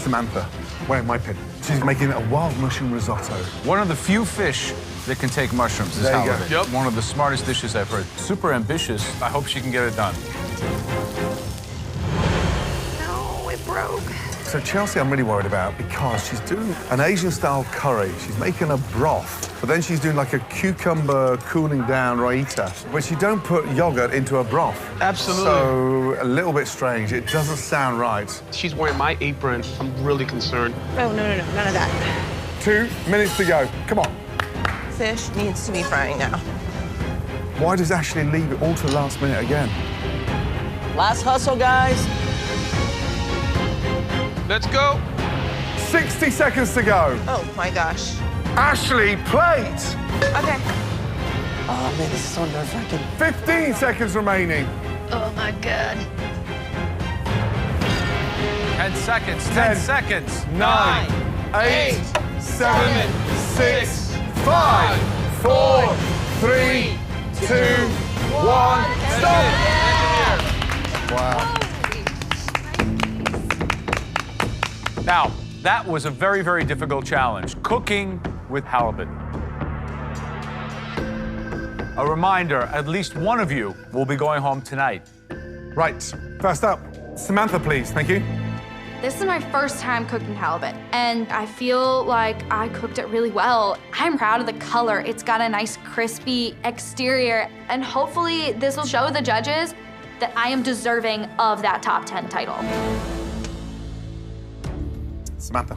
Samantha, where my pin? She's making a wild mushroom risotto. One of the few fish that can take mushrooms is There you go. halibut. Yep. One of the smartest dishes I've heard. Super ambitious. I hope she can get it done. No, it broke. So Chelsea I'm really worried about because she's doing an Asian-style curry. She's making a broth, but then she's doing like a cucumber cooling down raita, but you don't put yogurt into a broth. Absolutely. So a little bit strange. It doesn't sound right. She's wearing my apron. I'm really concerned. Oh, no, none of that. 2 minutes to go. Come on. Fish needs to be frying now. Why does Ashley leave it all to the last minute again? Last hustle, guys. Let's go. 60 seconds to go. Oh, my gosh. Ashley, plate. Okay. Oh, man, this is so nerve-wracking. 15 seconds remaining. Oh, my God. 10 seconds. 10 10 seconds. 9, 8, 7, 6, 5, 4, 3, 2, 1. Stop. Wow. Now, that was a very, very difficult challenge, cooking with halibut. A reminder, at least one of you will be going home tonight. Right. First up, Samantha, please. Thank you. This is my first time cooking halibut, and I feel like I cooked it really well. I'm proud of the color. It's got a nice crispy exterior, and hopefully this will show the judges that I am deserving of that top 10 title. Samantha,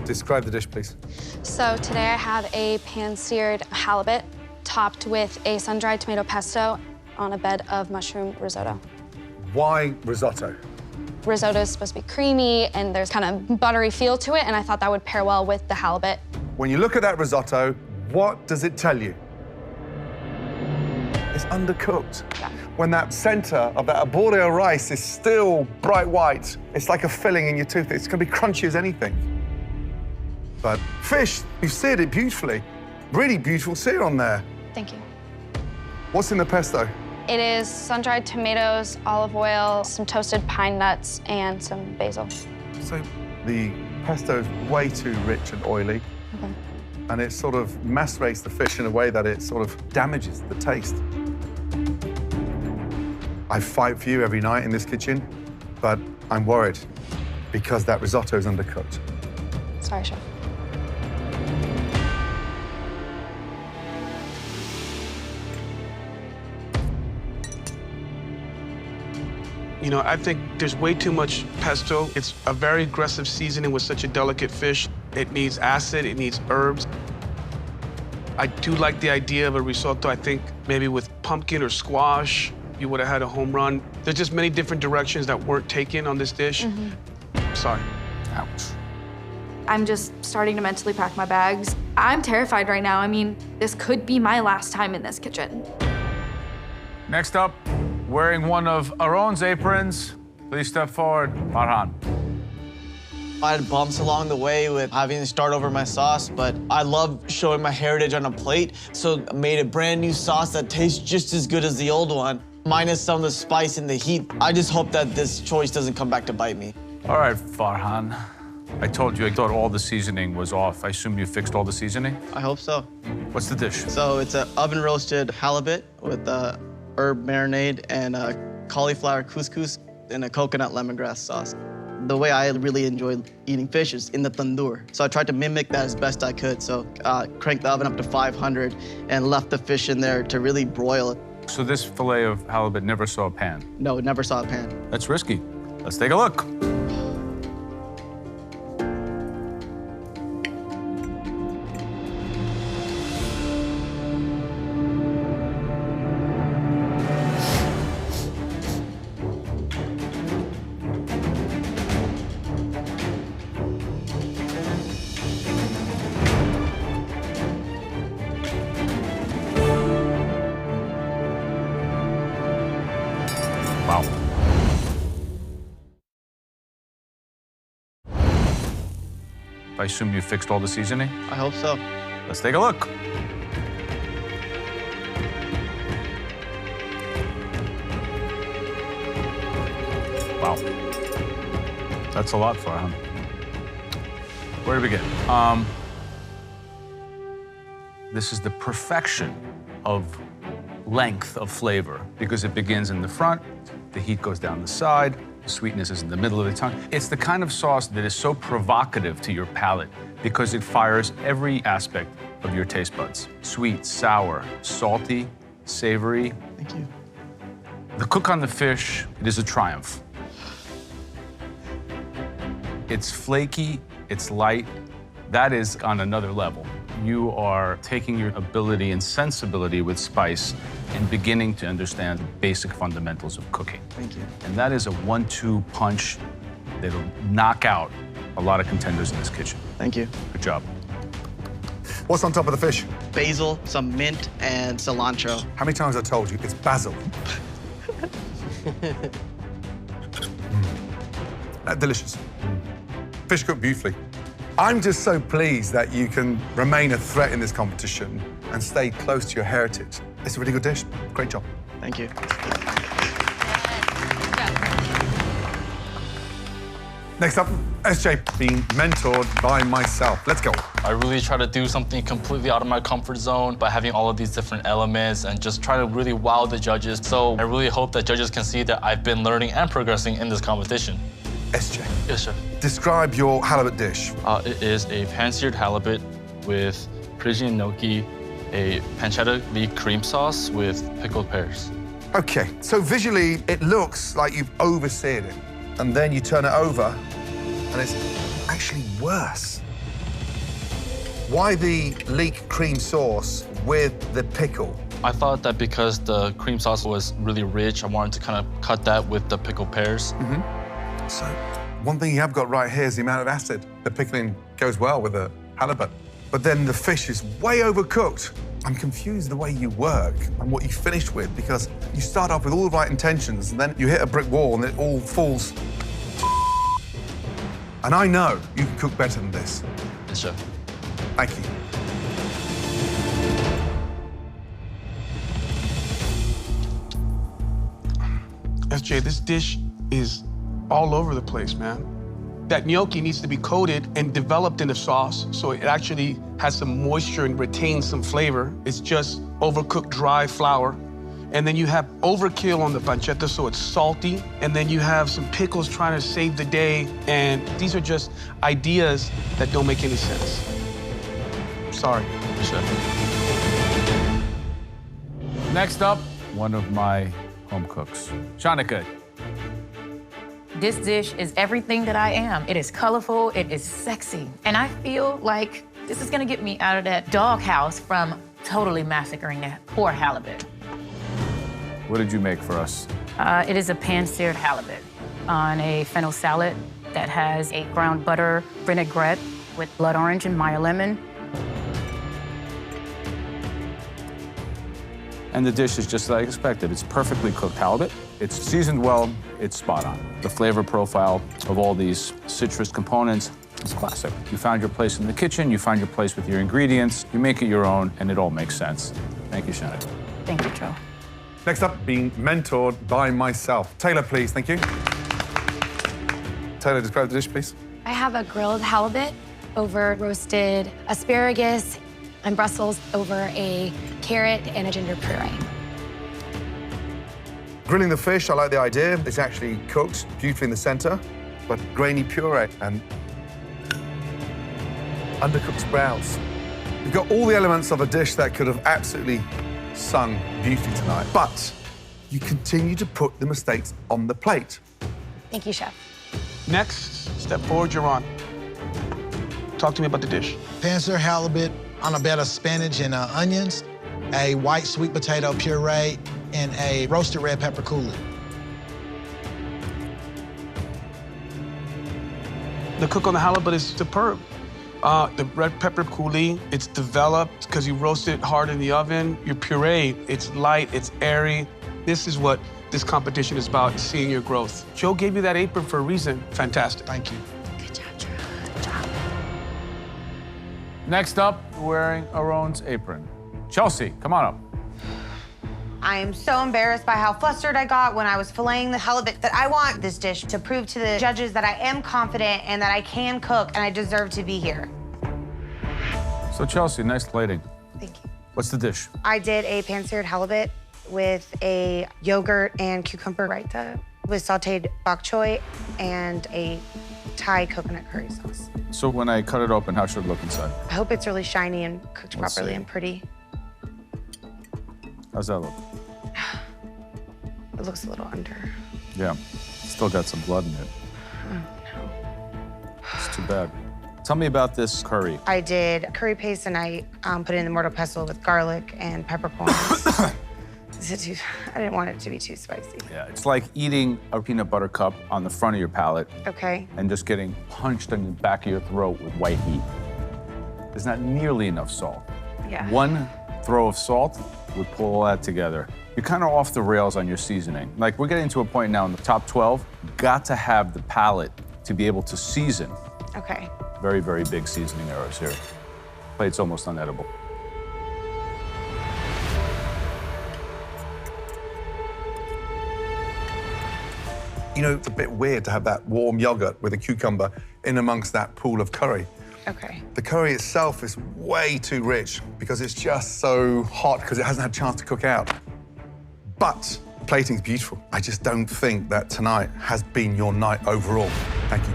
describe the dish, please. So today I have a pan-seared halibut topped with a sun-dried tomato pesto on a bed of mushroom risotto. Why risotto? Risotto is supposed to be creamy and there's kind of buttery feel to it, and I thought that would pair well with the halibut. When you look at that risotto, what does it tell you? It's undercooked. Yeah. When that center of that arborio rice is still bright white, it's like a filling in your tooth. It's gonna be crunchy as anything. But fish, you've seared it beautifully. Really beautiful sear on there. Thank you. What's in the pesto? It is sun-dried tomatoes, olive oil, some toasted pine nuts, and some basil. So the pesto is way too rich and oily. Okay. And it sort of macerates the fish in a way that it sort of damages the taste. I fight for you every night in this kitchen, but I'm worried because that risotto is undercooked. Sorry, Chef. You know, I think there's way too much pesto. It's a very aggressive seasoning with such a delicate fish. It needs acid, it needs herbs. I do like the idea of a risotto. I think maybe with pumpkin or squash, you would have had a home run. There's just many different directions that weren't taken on this dish. Sorry. Ouch. I'm just starting to mentally pack my bags. I'm terrified right now. I mean, this could be my last time in this kitchen. Next up, wearing one of Aaron's aprons, please step forward, Farhan. I had bumps along the way with having to start over my sauce, but I love showing my heritage on a plate, so I made a brand new sauce that tastes just as good as the old one, minus some of the spice and the heat. I just hope that this choice doesn't come back to bite me. All right, Farhan. I told you I thought all the seasoning was off. I assume you fixed all the seasoning? I hope so. What's the dish? So it's an oven-roasted halibut with a herb marinade and a cauliflower couscous and a coconut lemongrass sauce. The way I really enjoy eating fish is in the tandoor. So I tried to mimic that as best I could. So cranked the oven up to 500 and left the fish in there to really broil it. So this fillet of halibut never saw a pan. No, never saw a pan. That's risky. Let's take a look. Wow. I assume you fixed all the seasoning? I hope so. Let's take a look. Wow. That's a lot, Farhan. Where to begin? This is the perfection of length of flavor because it begins in the front, the heat goes down the side, the sweetness is in the middle of the tongue. It's the kind of sauce that is so provocative to your palate because it fires every aspect of your taste buds. Sweet, sour, salty, savory. Thank you. The cook on the fish, it is a triumph. It's flaky, it's light. That is on another level. You are taking your ability and sensibility with spice and beginning to understand the basic fundamentals of cooking. Thank you. And that is a 1-2 punch that'll knock out a lot of contenders in this kitchen. Thank you. Good job. What's on top of the fish? Basil, some mint, and cilantro. How many times have I told you? It's basil. Delicious. Fish cooked beautifully. I'm just so pleased that you can remain a threat in this competition and stay close to your heritage. It's a really good dish. Great job. Thank you. Next up, SJ, being mentored by myself. Let's go. I really try to do something completely out of my comfort zone by having all of these different elements and just try to really wow the judges. So I really hope that judges can see that I've been learning and progressing in this competition. SJ, Yes, chef. describe your halibut dish. It is a pan-seared halibut with Parisian gnocchi, a pancetta leek cream sauce with pickled pears. Okay, so visually, it looks like you've overseared it. And then you turn it over, and it's actually worse. Why the leek cream sauce with the pickle? I thought that because the cream sauce was really rich, I wanted to kind of cut that with the pickled pears. So, one thing you have got right here is the amount of acid. The pickling goes well with the halibut. But then the fish is way overcooked. I'm confused the way you work and what you finish with because you start off with all the right intentions and then you hit a brick wall and it all falls. And I know you can cook better than this. Yes, chef. Thank you. SJ, this dish is all over the place, man. That gnocchi needs to be coated and developed in the sauce so it actually has some moisture and retains some flavor. It's just overcooked dry flour. And then you have overkill on the pancetta, so it's salty. And then you have some pickles trying to save the day. And these are just ideas that don't make any sense. Sorry. Yes, chef. Next up, one of my home cooks, Shanika. This dish is everything that I am. It is colorful, it is sexy. And I feel like this is gonna get me out of that doghouse from totally massacring that poor halibut. What did you make for us? It is a pan-seared halibut on a fennel salad that has a ground butter vinaigrette with blood orange and Meyer lemon. And the dish is just like I expected. It's perfectly cooked halibut. It's seasoned well, it's spot on. The flavor profile of all these citrus components is classic. You found your place in the kitchen, you find your place with your ingredients, you make it your own, and it all makes sense. Thank you, Shannon. Thank you, Joe. Next up, being mentored by myself. Taylor, please, thank you. Taylor, describe the dish, please. I have a grilled halibut over roasted asparagus and Brussels over a carrot and a ginger puree. Grilling the fish, I like the idea. It's actually cooked beautifully in the center, but grainy puree and undercooked sprouts. You've got all the elements of a dish that could have absolutely sung beauty tonight, but you continue to put the mistakes on the plate. Thank you, chef. Next, step forward, you're on. Talk to me about the dish. Pan-seared halibut on a bed of spinach and onions, a white sweet potato puree, and a roasted red pepper coulis. The cook on the halibut is superb. The red pepper coulis, it's developed because you roast it hard in the oven. Your puree, it's light, it's airy. This is what this competition is about, seeing your growth. Joe gave you that apron for a reason. Fantastic. Thank you. Good job, Joe. Good job. Next up, wearing Aaron's apron. Chelsea, come on up. I am so embarrassed by how flustered I got when I was filleting the halibut that I want this dish to prove to the judges that I am confident and that I can cook and I deserve to be here. So Chelsea, nice plating. Thank you. What's the dish? I did a pan-seared halibut with a yogurt and cucumber raita with sauteed bok choy and a Thai coconut curry sauce. So when I cut it open, how should it look inside? I hope it's really shiny and cooked Let's properly see. and pretty. How's that look? It looks a little under. Yeah, still got some blood in it. It's too bad. Tell me about this curry. I did curry paste and I put it in the mortar pestle with garlic and peppercorns. Is it too? I didn't want it to be too spicy. Yeah, it's like eating a peanut butter cup on the front of your palate Okay. and just getting punched in the back of your throat with white heat. There's not nearly enough salt. Yeah. One throw of salt would pull all that together. You're kind of off the rails on your seasoning. Like, we're getting to a point now in the top 12, got to have the palate to be able to season. Okay. Very, very big seasoning errors here. Plate's almost unedible. You know, it's a bit weird to have that warm yogurt with a cucumber in amongst that pool of curry. Okay. The curry itself is way too rich because it's just so hot because it hasn't had a chance to cook out. But plating's beautiful. I just don't think that tonight has been your night overall. Thank you.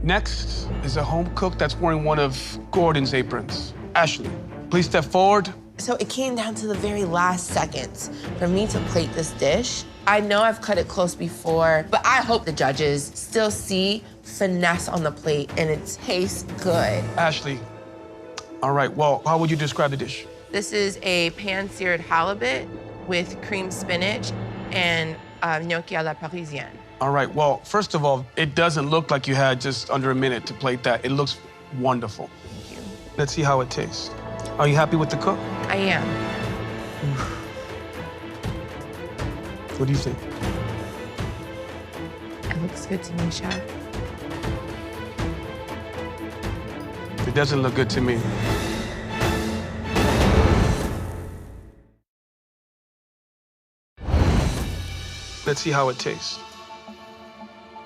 Next is a home cook that's wearing one of Gordon's aprons. Ashley, please step forward. So it came down to the very last seconds for me to plate this dish. I know I've cut it close before, but I hope the judges still see finesse on the plate and it tastes good. Ashley, all right, well, how would you describe the dish? This is a pan-seared halibut with cream spinach and gnocchi à la parisienne. All right, well, first of all, it doesn't look like you had just under a minute to plate that. It looks wonderful. Thank you. Let's see how it tastes. Are you happy with the cook? I am. What do you think? It looks good to me, Chef. It doesn't look good to me. Let's see how it tastes.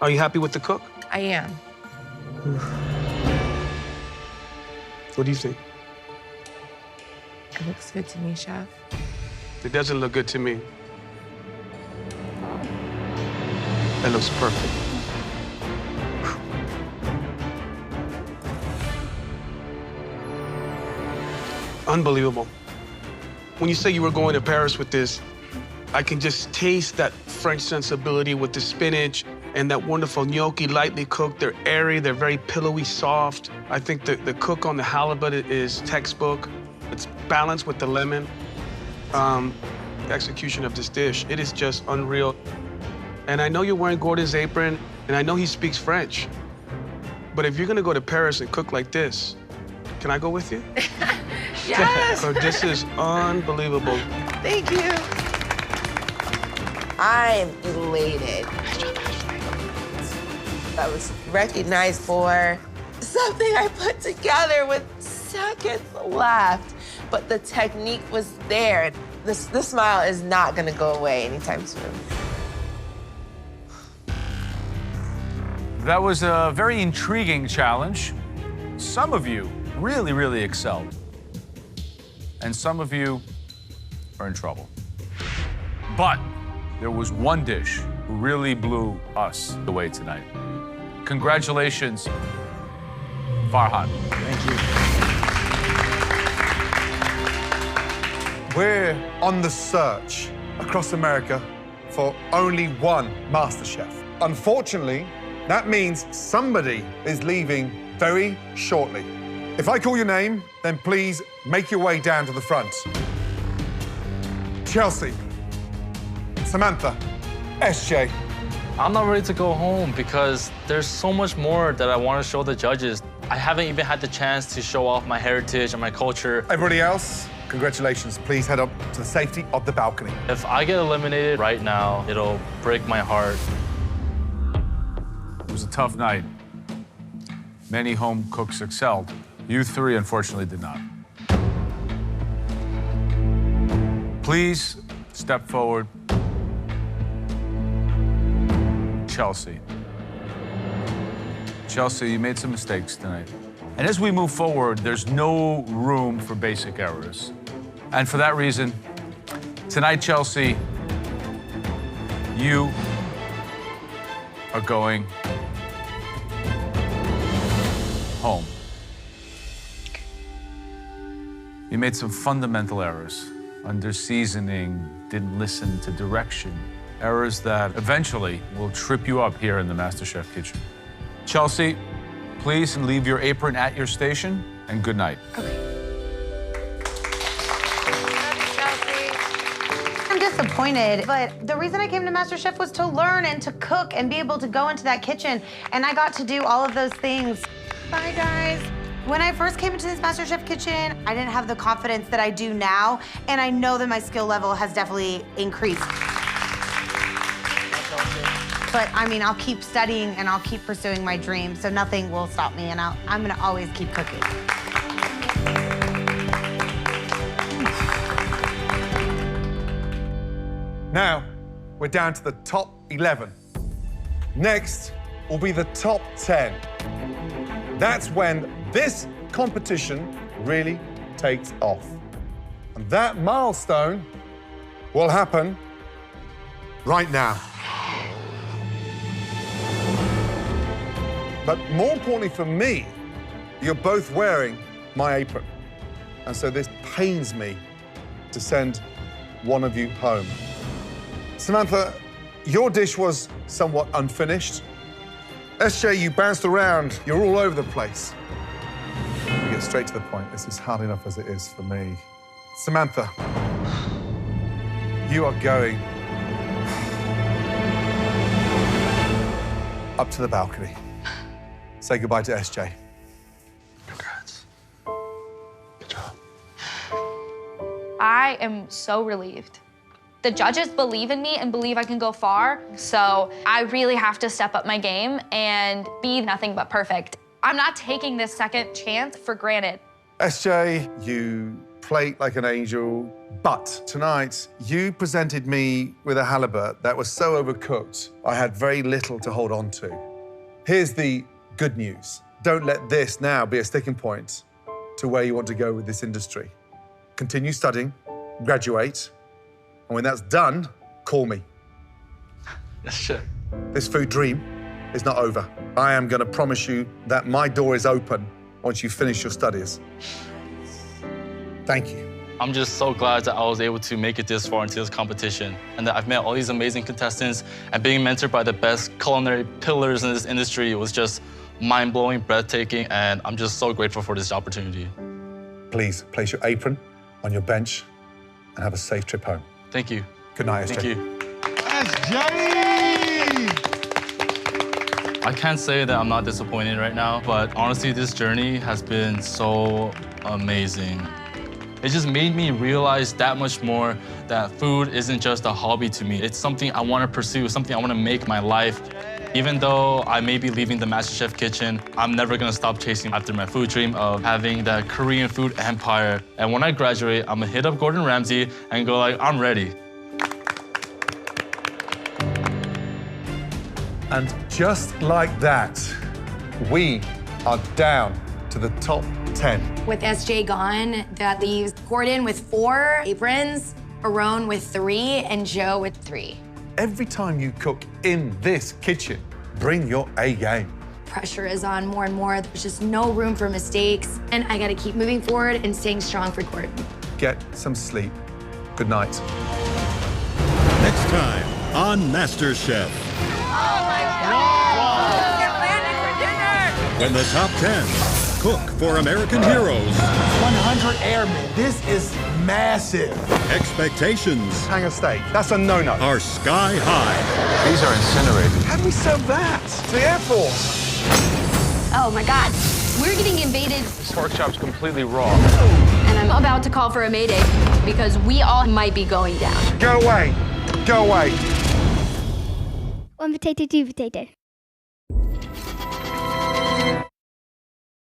Are you happy with the cook? I am. What do you think? It looks good to me, Chef. It doesn't look good to me. That looks perfect. Unbelievable. When you say you were going to Paris with this, I can just taste that French sensibility with the spinach and that wonderful gnocchi, lightly cooked. They're airy, they're very pillowy, soft. I think the cook on the halibut is textbook. It's balanced with the lemon. The execution of this dish, it is just unreal. And I know you're wearing Gordon's apron, and I know he speaks French. But if you're gonna go to Paris and cook like this, can I go with you? Yes! So this is unbelievable. Thank you. I am elated. I was recognized for something I put together with seconds left, but the technique was there. This smile is not gonna go away anytime soon. That was a very intriguing challenge. Some of you really, really excelled. And some of you are in trouble. But there was one dish who really blew us away tonight. Congratulations, Farhan. Thank you. We're on the search across America for only one MasterChef. Unfortunately, that means somebody is leaving very shortly. If I call your name, then please make your way down to the front. Chelsea, Samantha, SJ. I'm not ready to go home because there's so much more that I want to show the judges. I haven't even had the chance to show off my heritage and my culture. Everybody else, congratulations. Please head up to the safety of the balcony. If I get eliminated right now, it'll break my heart. It was a tough night. Many home cooks excelled. You three, unfortunately, did not. Please step forward. Chelsea. Chelsea, you made some mistakes tonight. And as we move forward, there's no room for basic errors. And for that reason, tonight, Chelsea, you are going home. You made some fundamental errors. Under seasoning, didn't listen to direction. Errors that eventually will trip you up here in the MasterChef kitchen. Chelsea, please leave your apron at your station, and good night. I'm disappointed, but the reason I came to MasterChef was to learn and to cook and be able to go into that kitchen, and I got to do all of those things. Bye, guys. When I first came into this MasterChef kitchen, I didn't have the confidence that I do now, and I know that my skill level has definitely increased. But I mean, I'll keep studying and I'll keep pursuing my dreams, so nothing will stop me, and I'm gonna always keep cooking. Now, we're down to the top 11. Next will be the top 10. That's when this competition really takes off. And that milestone will happen right now. But more importantly for me, you're both wearing my apron. And so this pains me to send one of you home. Samantha, your dish was somewhat unfinished. SJ, you bounced around. You're all over the place. We get straight to the point. This is hard enough as it is for me. Samantha, you are going up to the balcony. Say goodbye to SJ. Congrats. Good job. I am so relieved. The judges believe in me and believe I can go far, so I really have to step up my game and be nothing but perfect. I'm not taking this second chance for granted. SJ, you plate like an angel, but tonight you presented me with a halibut that was so overcooked, I had very little to hold on to. Here's the good news. Don't let this now be a sticking point to where you want to go with this industry. Continue studying, graduate, and when that's done, call me. Yes, sure. This food dream is not over. I am going to promise you that my door is open once you finish your studies. Thank you. I'm just so glad that I was able to make it this far into this competition and that I've met all these amazing contestants, and being mentored by the best culinary pillars in this industry was just mind-blowing, breathtaking, and I'm just so grateful for this opportunity. Please place your apron on your bench and have a safe trip home. Thank you. Good night, SJ. Thank you. SJ! I can't say that I'm not disappointed right now, but honestly, this journey has been so amazing. It just made me realize that much more that food isn't just a hobby to me. It's something I want to pursue, something I want to make my life. Even though I may be leaving the MasterChef kitchen, I'm never gonna stop chasing after my food dream of having that Korean food empire. And when I graduate, I'm gonna hit up Gordon Ramsay and go like, I'm ready. And just like that, we are down to the top 10. With SJ gone, that leaves Gordon with 4 aprons, Aaron with 3, and Joe with 3. Every time you cook in this kitchen, bring your A game. Pressure is on more and more. There's just no room for mistakes. And I gotta keep moving forward and staying strong for Gordon. Get some sleep. Good night. Next time on MasterChef. Oh my God! Get landed for dinner! When the top 10 cook for American heroes. 100 airmen. This is massive. Expectations. Hang a steak. That's a no-no. Are sky high. These are incinerated. How do we serve that? To the Air Force. Oh my God, we're getting invaded. This pork chop's completely raw. And I'm about to call for a mayday because we all might be going down. Go away. Go away. One potato, two potato.